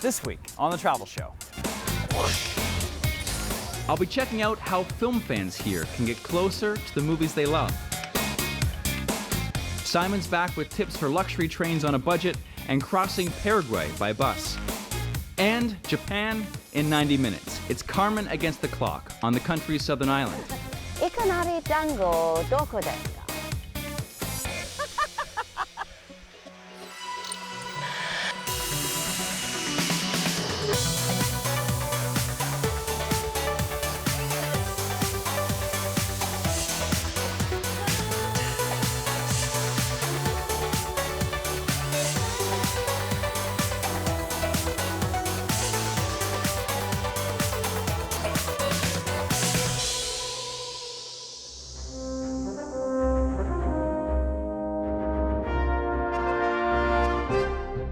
This week on The Travel Show. I'll be checking out how film fans here can get closer to the movies they love. Simon's back with tips for luxury trains on a budget and crossing Paraguay by bus. And Japan in 90 minutes. It's Carmen against the clock on the country's southern island. いかなり団子どこですか?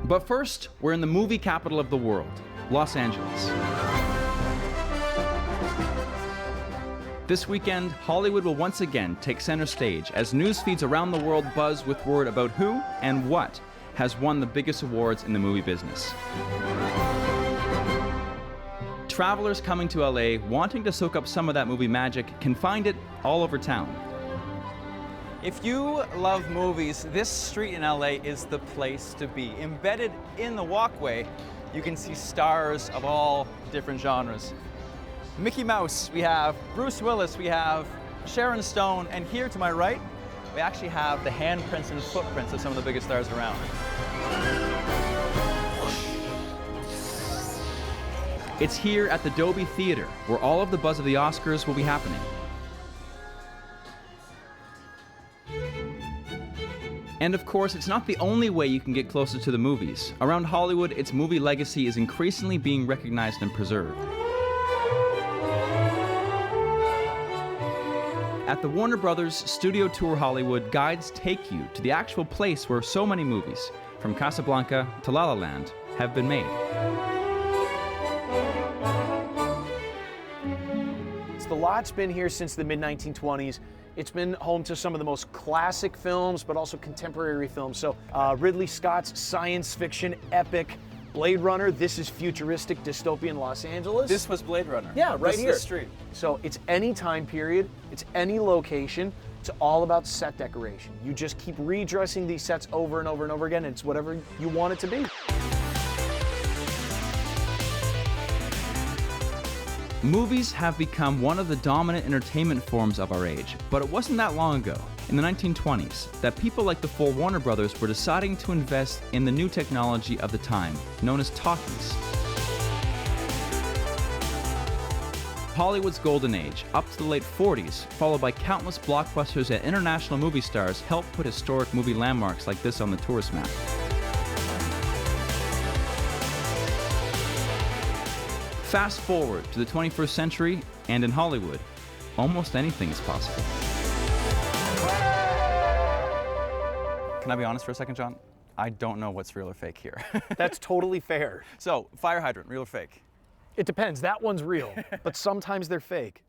But first, we're in the movie capital of the world, Los Angeles. This weekend, Hollywood will once again take center stage as news feeds around the world buzz with word about who and what has won the biggest awards in the movie business. Travelers coming to LA wanting to soak up some of that movie magic can find it all over town. If you love movies, this street in LA is the place to be. Embedded in the walkway, you can see stars of all different genres. Mickey Mouse, we have Bruce Willis, we have Sharon Stone, and here to my right, we actually have the handprints and footprints of some of the biggest stars around. It's here at the Dolby Theater, where all of the buzz of the Oscars will be happening. And of course, it's not the only way you can get closer to the movies. Around Hollywood, its movie legacy is increasingly being recognized and preserved. At the Warner Brothers Studio Tour Hollywood, guides take you to the actual place where so many movies, from Casablanca to La La Land, have been made. The lot's been here since the mid-1920s. It's been home to some of the most classic films, but also contemporary films. So Ridley Scott's science fiction epic Blade Runner. This is futuristic dystopian Los Angeles. This was Blade Runner. Yeah, right this here. Is the street. So it's any time period, it's any location. It's all about set decoration. You just keep redressing these sets over and over and over again. It's whatever you want it to be. Movies have become one of the dominant entertainment forms of our age, but it wasn't that long ago, in the 1920s, that people like the four Warner Brothers were deciding to invest in the new technology of the time, known as talkies. Hollywood's golden age, up to the late 40s, followed by countless blockbusters and international movie stars, helped put historic movie landmarks like this on the tourist map. Fast forward to the 21st century, and in Hollywood, almost anything is possible. Can I be honest for a second, John? I don't know what's real or fake here. That's totally fair. So, fire hydrant, real or fake? It depends. That one's real, but sometimes they're fake.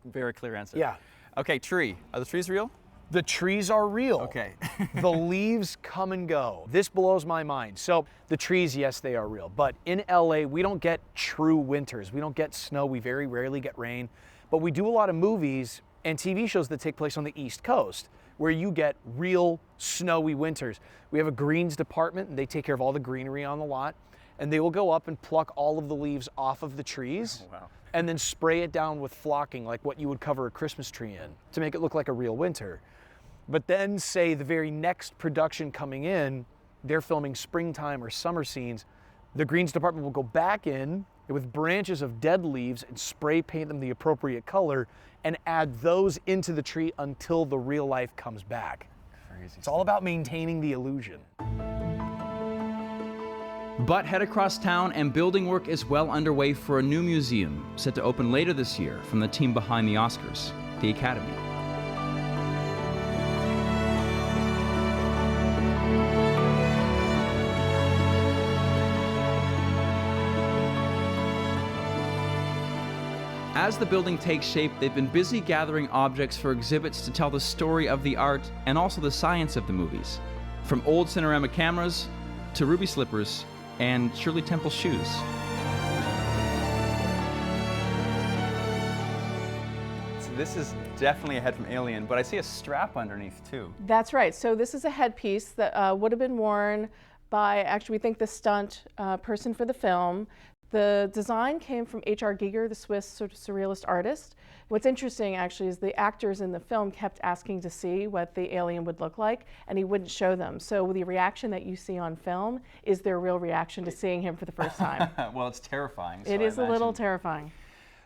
Very clear answer. Yeah. Okay, tree. Are the trees real? The trees are real. Okay. The leaves come and go. This blows my mind. So the trees, yes, they are real. But in LA, we don't get true winters. We don't get snow. We very rarely get rain. But we do a lot of movies and TV shows that take place on the East Coast, where you get real snowy winters. We have a greens department, and they take care of all the greenery on the lot. And they will go up and pluck all of the leaves off of the trees. Oh, wow. And then spray it down with flocking, like what you would cover a Christmas tree in, to make it look like a real winter. But then, say, the very next production coming in, they're filming springtime or summer scenes, the greens department will go back in with branches of dead leaves and spray paint them the appropriate color and add those into the tree until the real life comes back. Crazy. It's all about maintaining the illusion. But head across town and building work is well underway for a new museum set to open later this year from the team behind the Oscars, the Academy. As the building takes shape, they've been busy gathering objects for exhibits to tell the story of the art and also the science of the movies. From old Cinerama cameras to ruby slippers and Shirley Temple's shoes. So this is definitely a head from Alien, but I see a strap underneath too. That's right. So this is a headpiece that would have been worn by, actually, we think, the stunt person for the film. The design came from H.R. Giger, the Swiss sort of surrealist artist. What's interesting, actually, is the actors in the film kept asking to see what the alien would look like, and he wouldn't show them. So the reaction that you see on film is their real reaction to seeing him for the first time. Well, it's terrifying. It is a little terrifying.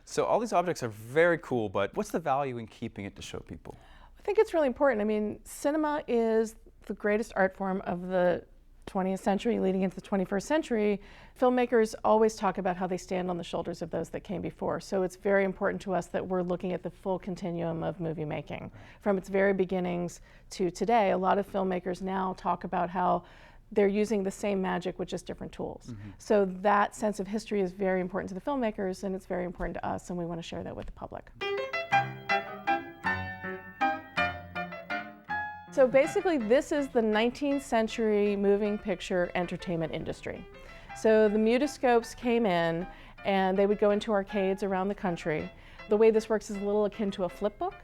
So all these objects are very cool, but what's the value in keeping it to show people? I think it's really important. I mean, cinema is the greatest art form of the 20th century leading into the 21st century. Filmmakers always talk about how they stand on the shoulders of those that came before. So it's very important to us that we're looking at the full continuum of movie making. From its very beginnings to today, a lot of filmmakers now talk about how they're using the same magic with just different tools. So that sense of history is very important to the filmmakers, and it's very important to us, and we want to share that with the public. So basically, this is the 19th century moving picture entertainment industry. So the mutoscopes came in, and they would go into arcades around the country. The way this works is a little akin to a flip book.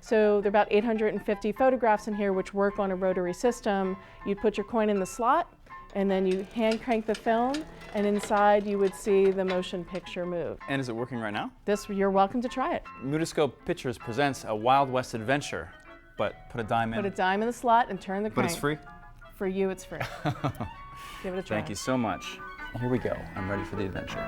So there are about 850 photographs in here which work on a rotary system. You'd put your coin in the slot, and then you hand crank the film, and inside you would see the motion picture move. And is it working right now? You're welcome to try it. Mutoscope Pictures presents a Wild West adventure, but put a dime in. Put a dime in the slot and turn the crank. But it's free? For you, it's free. Give it a try. Thank you so much. Here we go. I'm ready for the adventure.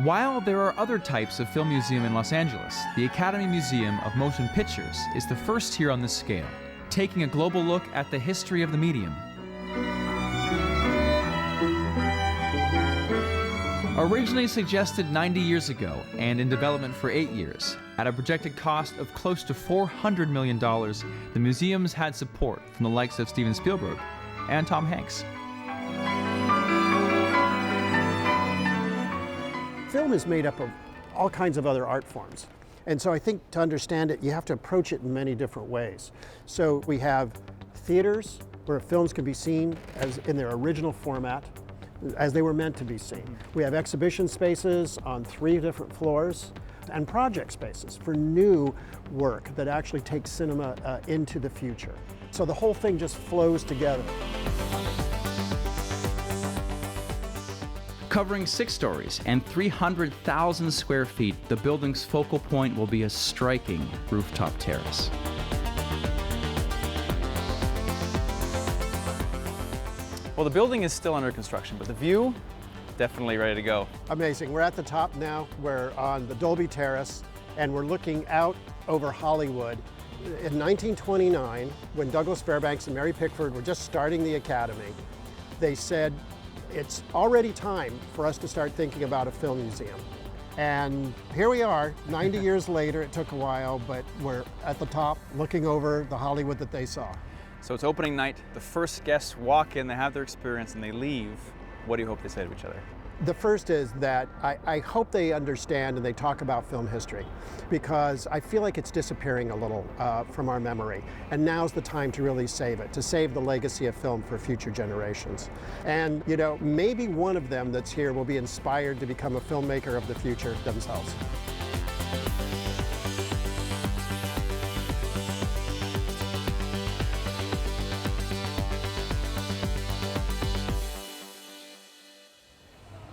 While there are other types of film museum in Los Angeles, the Academy Museum of Motion Pictures is the first here on this scale, taking a global look at the history of the medium. Originally suggested 90 years ago and in development for 8 years, at a projected cost of close to $400 million, the museum's had support from the likes of Steven Spielberg and Tom Hanks. Film is made up of all kinds of other art forms. And so I think to understand it, you have to approach it in many different ways. So we have theaters where films can be seen as in their original format, as they were meant to be seen. We have exhibition spaces on 3 different floors, and project spaces for new work that actually takes cinema into the future. So the whole thing just flows together. Covering 6 stories and 300,000 square feet, the building's focal point will be a striking rooftop terrace. Well, the building is still under construction, but the view, definitely ready to go. Amazing. We're at the top now. We're on the Dolby Terrace, and we're looking out over Hollywood. In 1929, when Douglas Fairbanks and Mary Pickford were just starting the Academy, they said, it's already time for us to start thinking about a film museum. And here we are, 90 years later. It took a while, but we're at the top looking over the Hollywood that they saw. So it's opening night. The first guests walk in, they have their experience, and they leave. What do you hope they say to each other? The first is that I hope they understand and they talk about film history, because I feel like it's disappearing a little from our memory. And now's the time to really save it, to save the legacy of film for future generations. And, you know, maybe one of them that's here will be inspired to become a filmmaker of the future themselves.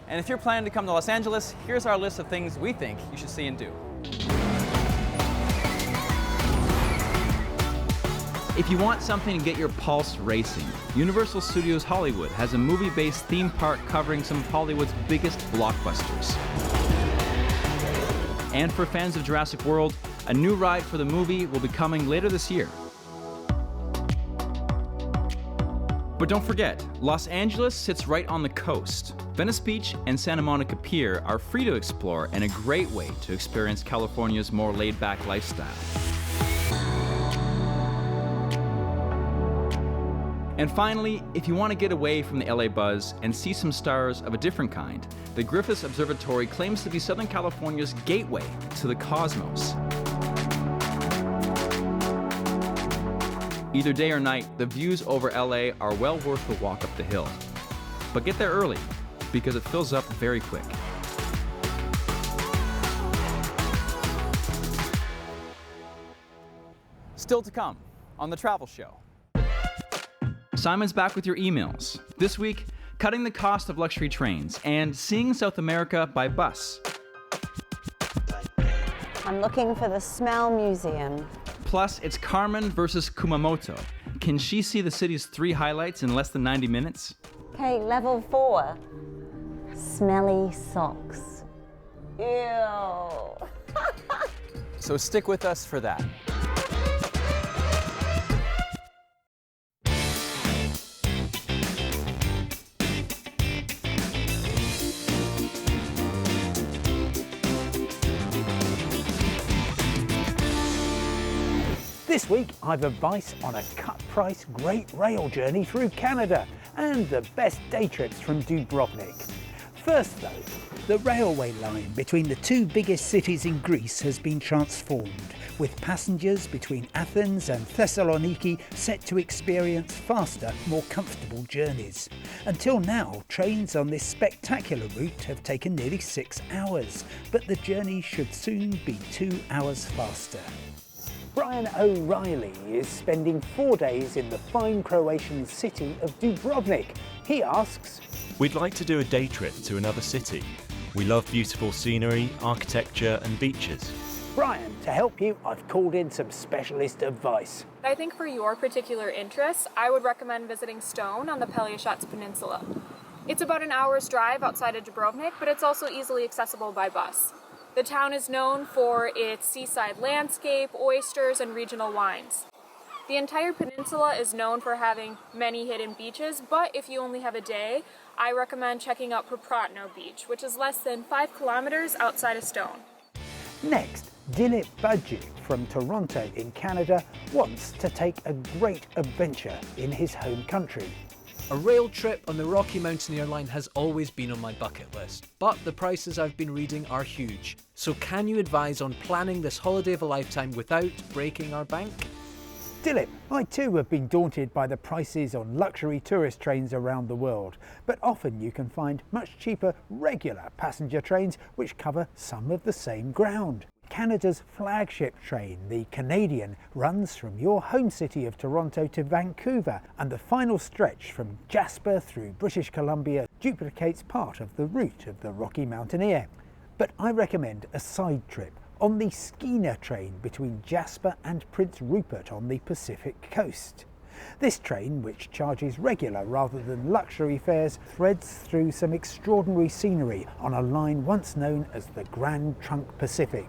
And if you're planning to come to Los Angeles, here's our list of things we think you should see and do. If you want something to get your pulse racing, Universal Studios Hollywood has a movie-based theme park covering some of Hollywood's biggest blockbusters. And for fans of Jurassic World, a new ride for the movie will be coming later this year. But don't forget, Los Angeles sits right on the coast. Venice Beach and Santa Monica Pier are free to explore and a great way to experience California's more laid-back lifestyle. And finally, if you want to get away from the LA buzz and see some stars of a different kind, the Griffith Observatory claims to be Southern California's gateway to the cosmos. Either day or night, the views over LA are well worth the walk up the hill. But get there early, because it fills up very quick. Still to come on The Travel Show. Simon's back with your emails. This week, cutting the cost of luxury trains and seeing South America by bus. I'm looking for the Smell Museum. Plus, it's Carmen versus Kumamoto. Can she see the city's 3 highlights in less than 90 minutes? Okay, level 4. Smelly socks. Ew. So stick with us for that. This week, I've advice on a cut-price great rail journey through Canada and the best day trips from Dubrovnik. First though, the railway line between the 2 biggest cities in Greece has been transformed, with passengers between Athens and Thessaloniki set to experience faster, more comfortable journeys. Until now, trains on this spectacular route have taken nearly 6 hours, but the journey should soon be 2 hours faster. Brian O'Reilly is spending 4 days in the fine Croatian city of Dubrovnik. He asks, we'd like to do a day trip to another city. We love beautiful scenery, architecture and beaches. Brian, to help you, I've called in some specialist advice. I think for your particular interests, I would recommend visiting Stone on the Pelješac Peninsula. It's about an hour's drive outside of Dubrovnik, but it's also easily accessible by bus. The town is known for its seaside landscape, oysters, and regional wines. The entire peninsula is known for having many hidden beaches, but if you only have a day, I recommend checking out Propratno Beach, which is less than 5 kilometers outside of Stone. Next, Dilip Budget from Toronto in Canada wants to take a great adventure in his home country. A rail trip on the Rocky Mountaineer line has always been on my bucket list, but the prices I've been reading are huge. So can you advise on planning this holiday of a lifetime without breaking our bank? Dilip, I too have been daunted by the prices on luxury tourist trains around the world, but often you can find much cheaper regular passenger trains which cover some of the same ground. Canada's flagship train, the Canadian, runs from your home city of Toronto to Vancouver, and the final stretch from Jasper through British Columbia duplicates part of the route of the Rocky Mountaineer. But I recommend a side trip on the Skeena train between Jasper and Prince Rupert on the Pacific coast. This train, which charges regular rather than luxury fares, threads through some extraordinary scenery on a line once known as the Grand Trunk Pacific.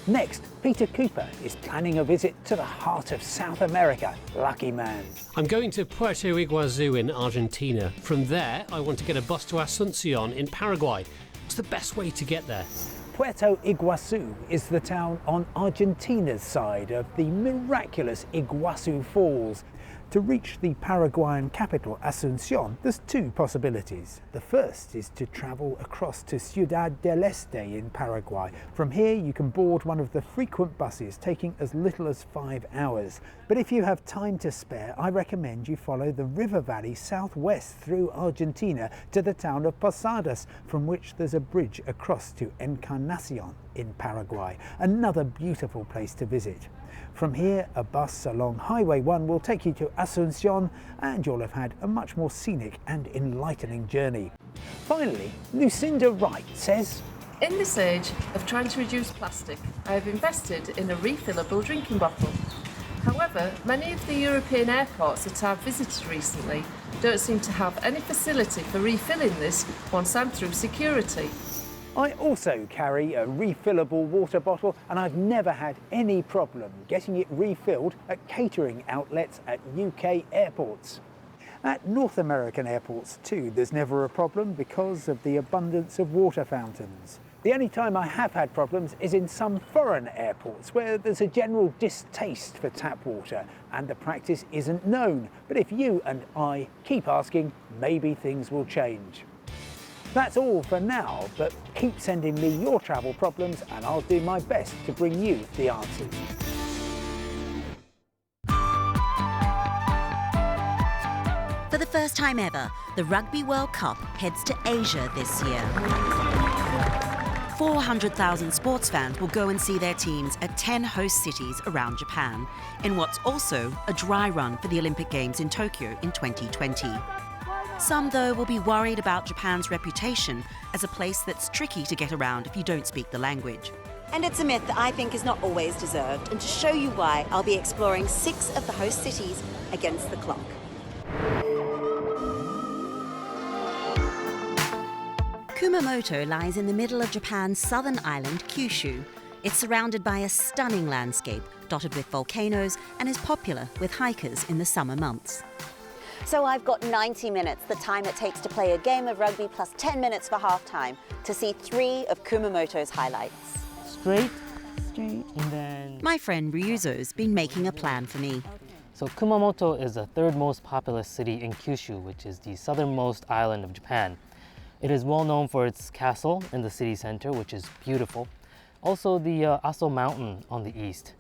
Next, Peter Cooper is planning a visit to the heart of South America. Lucky man. I'm going to Puerto Iguazu in Argentina. From there, I want to get a bus to Asuncion in Paraguay. What's the best way to get there? Puerto Iguazu is the town on Argentina's side of the miraculous Iguazu Falls. To reach the Paraguayan capital, Asuncion, there's 2 possibilities. The first is to travel across to Ciudad del Este in Paraguay. From here, you can board one of the frequent buses, taking as little as 5 hours. But if you have time to spare, I recommend you follow the river valley southwest through Argentina to the town of Posadas, from which there's a bridge across to Encarnacion in Paraguay, another beautiful place to visit. From here, a bus along Highway 1 will take you to Asuncion, and you'll have had a much more scenic and enlightening journey. Finally, Lucinda Wright says, in this age of trying to reduce plastic, I have invested in a refillable drinking bottle. However, many of the European airports that I've visited recently don't seem to have any facility for refilling this once I'm through security. I also carry a refillable water bottle, and I've never had any problem getting it refilled at catering outlets at UK airports. At North American airports too, there's never a problem because of the abundance of water fountains. The only time I have had problems is in some foreign airports where there's a general distaste for tap water and the practice isn't known. But if you and I keep asking, maybe things will change. That's all for now, but keep sending me your travel problems and I'll do my best to bring you the answers. For the first time ever, the Rugby World Cup heads to Asia this year. 400,000 sports fans will go and see their teams at 10 host cities around Japan, in what's also a dry run for the Olympic Games in Tokyo in 2020. Some, though, will be worried about Japan's reputation as a place that's tricky to get around if you don't speak the language. And it's a myth that I think is not always deserved, and to show you why, I'll be exploring 6 of the host cities against the clock. Kumamoto lies in the middle of Japan's southern island, Kyushu. It's surrounded by a stunning landscape, dotted with volcanoes, and is popular with hikers in the summer months. So I've got 90 minutes, the time it takes to play a game of rugby plus 10 minutes for halftime, to see 3 of Kumamoto's highlights. Straight, and then... My friend Ryuzo's been making a plan for me. So Kumamoto is the 3rd most populous city in Kyushu, which is the southernmost island of Japan. It is well known for its castle in the city center, which is beautiful. Also the Aso Mountain on the east.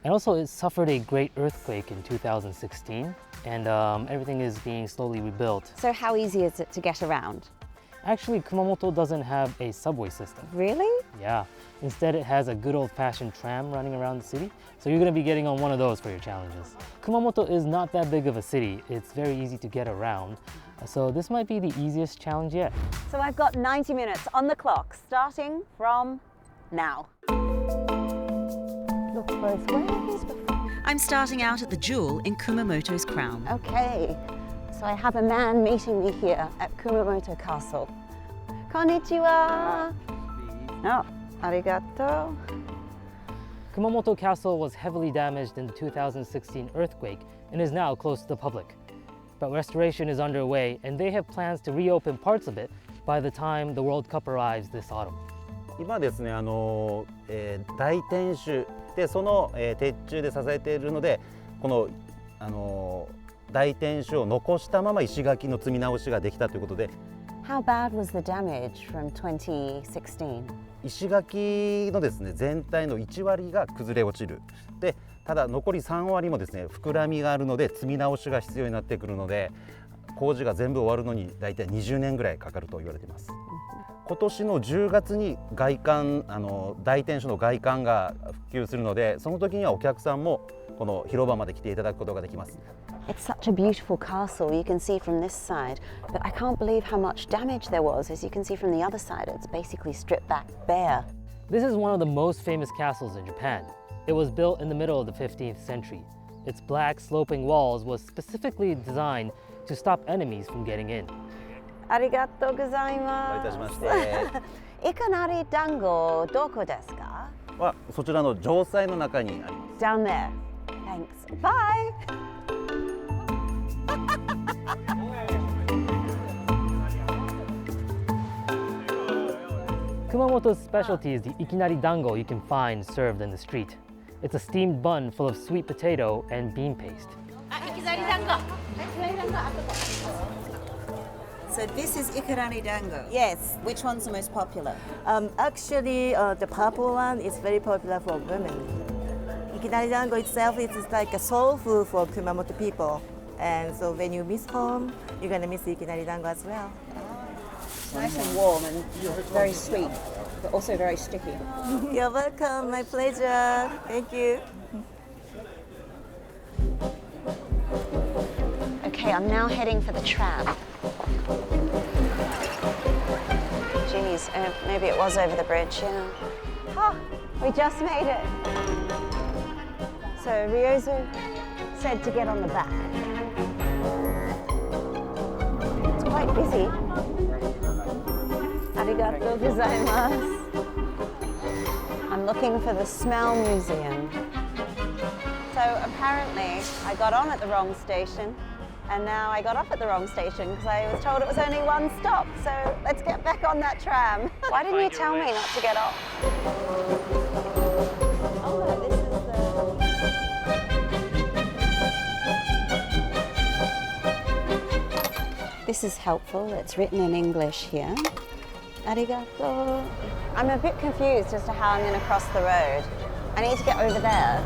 And also it suffered a great earthquake in 2016, and everything is being slowly rebuilt. So how easy is it to get around? Actually, Kumamoto doesn't have a subway system. Really? Yeah. Instead, it has a good old-fashioned tram running around the city, so you're going to be getting on one of those for your challenges. Kumamoto is not that big of a city. It's very easy to get around, so this might be the easiest challenge yet. So I've got 90 minutes on the clock, starting from now. Look both ways. I'm starting out at the jewel in Kumamoto's crown. Okay, so I have a man meeting me here at Kumamoto Castle. Konnichiwa. Oh, arigato. Kumamoto Castle was heavily damaged in the 2016 earthquake and is now closed to the public. But restoration is underway and they have plans to reopen parts of it by the time the World Cup arrives this autumn. 今ですね、大天守でその、鉄柱で支えているので、この、大天守を残したまま石垣の積み直しができたということで。How bad was the damage from 2016? 石垣のですね、全体の1割が崩れ落ちる。で、ただ残り3割もですね、膨らみがあるので積み直しが必要になってくるので、工事が全部終わるのに大体20年ぐらいかかると言われています。今年の10月に外観、大天守の外観が復旧するので、その時にはお客さんもこの広場まで来ていただくことができます。It's such a beautiful castle you can see from this side, but I can't believe how much damage there was. As you can see from the other side, it's basically stripped back bare. This is one of the most famous castles in Japan. It was built in the middle of the 15th century. Its black sloping walls was specifically designed to stop enemies from getting in. ありがとうございます。どういたしまして。いかなり団子どこですか？はそちらの城塞の中にあります。Down there. Thanks. Bye. Kumamoto's specialty is the ikinari dango you can find served in the street. It's a steamed bun full of sweet potato and bean paste. So this is ikarani dango. Yes. Which one's the most popular? Actually, the purple one is very popular for women. Ikinari dango itself is like a soul food for Kumamoto people. And so when you miss home, you're going to miss ikinari dango as well. Nice and warm and very sweet, but also very sticky. You're welcome. My pleasure. Thank you. Okay, I'm now heading for the tram. Geez, maybe it was over the bridge, yeah. Oh, we just made it. So Ryozo said to get on the back. It's quite busy. Arigatou gozaimasu. I'm looking for the Smell Museum. So apparently I got on at the wrong station And now I got off at the wrong station because I was told it was only one stop. So let's get back on that tram. Why didn't you tell me not to get off? Oh no, this is the... This is helpful. It's written in English here. Arigato. I'm a bit confused as to how I'm going to cross the road. I need to get over there.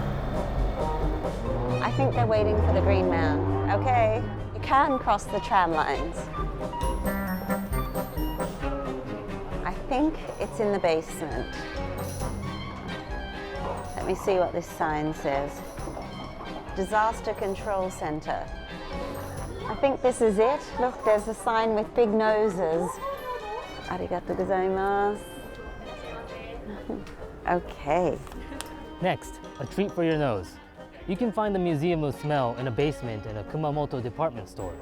I think they're waiting for the green man. Okay, you can cross the tram lines. I think it's in the basement. Let me see what this sign says. Disaster Control Center. I think this is it. Look, there's a sign with big noses. Arigatou gozaimasu. Okay. Next, a treat for your nose. You can find the Museum of Smell in a basement in a Kumamoto department store.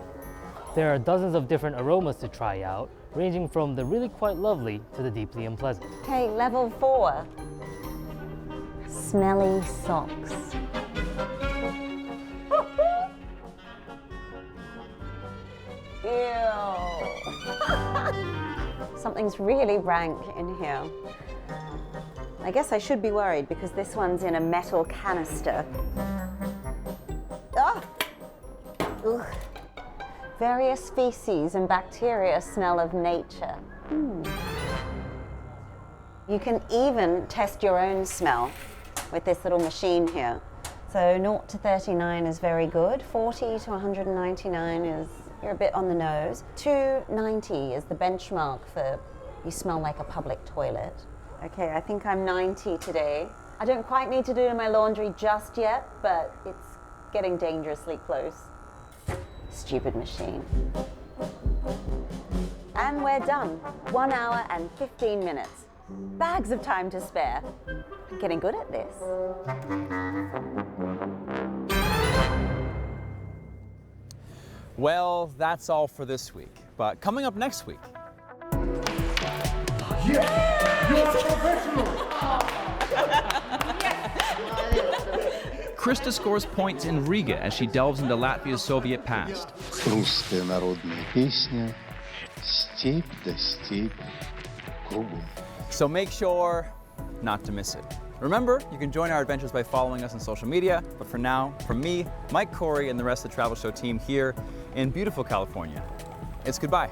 There are dozens of different aromas to try out, ranging from the really quite lovely to the deeply unpleasant. Okay, level 4. Smelly socks. Ew. Something's really rank in here. I guess I should be worried because this one's in a metal canister. Ah! Ugh. Various species and bacteria smell of nature. You can even test your own smell with this little machine here. So 0 to 39 is very good. 40 to 199 is, you're a bit on the nose. 290 is the benchmark for you smell like a public toilet. Okay, I think I'm 90 today. I don't quite need to do my laundry just yet, but it's getting dangerously close. Stupid machine. And we're done. 1 hour and 15 minutes. Bags of time to spare. Getting good at this. Well, that's all for this week. But coming up next week. Krista scores points in Riga as she delves into Latvia's Soviet past. Русская народная песня «Степь да степь кругом». So make sure not to miss it. Remember, you can join our adventures by following us on social media. But for now, from me, Mike Corey, and the rest of the Travel Show team here in beautiful California, it's goodbye.